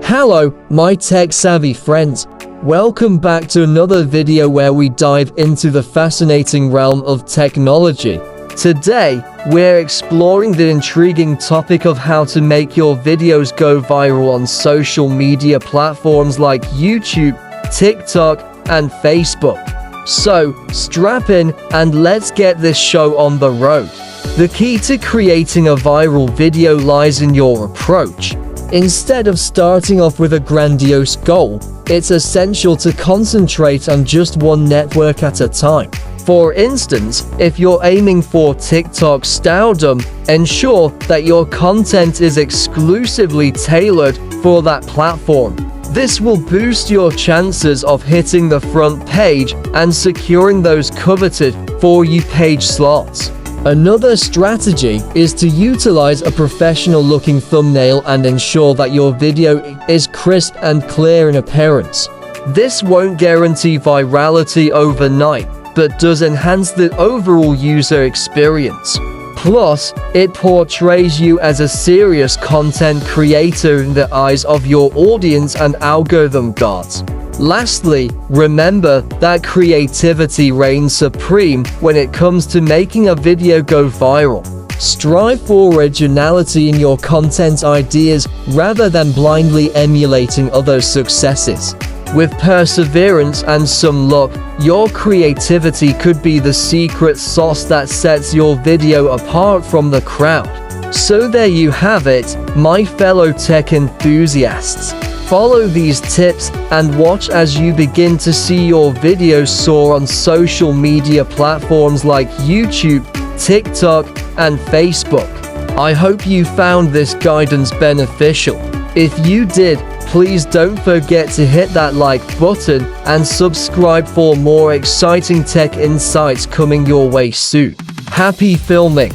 Hello, my tech-savvy friends. Welcome back to another video where we dive into the fascinating realm of technology. Today, we're exploring the intriguing topic of how to make your videos go viral on social media platforms like YouTube, TikTok, and Facebook. So, strap in and let's get this show on the road. The key to creating a viral video lies in your approach. Instead of starting off with a grandiose goal, it's essential to concentrate on just one network at a time. For instance, if you're aiming for TikTok stardom, ensure that your content is exclusively tailored for that platform. This will boost your chances of hitting the front page and securing those coveted For You page slots. Another strategy is to utilize a professional-looking thumbnail and ensure that your video is crisp and clear in appearance. This won't guarantee virality overnight, but does enhance the overall user experience. Plus, it portrays you as a serious content creator in the eyes of your audience and algorithm gods. Lastly, remember that creativity reigns supreme when it comes to making a video go viral. Strive for originality in your content ideas rather than blindly emulating others' successes. With perseverance and some luck, your creativity could be the secret sauce that sets your video apart from the crowd. So there you have it, my fellow tech enthusiasts. Follow these tips and watch as you begin to see your videos soar on social media platforms like YouTube, TikTok, and Facebook. I hope you found this guidance beneficial. If you did, please don't forget to hit that like button and subscribe for more exciting tech insights coming your way soon. Happy filming!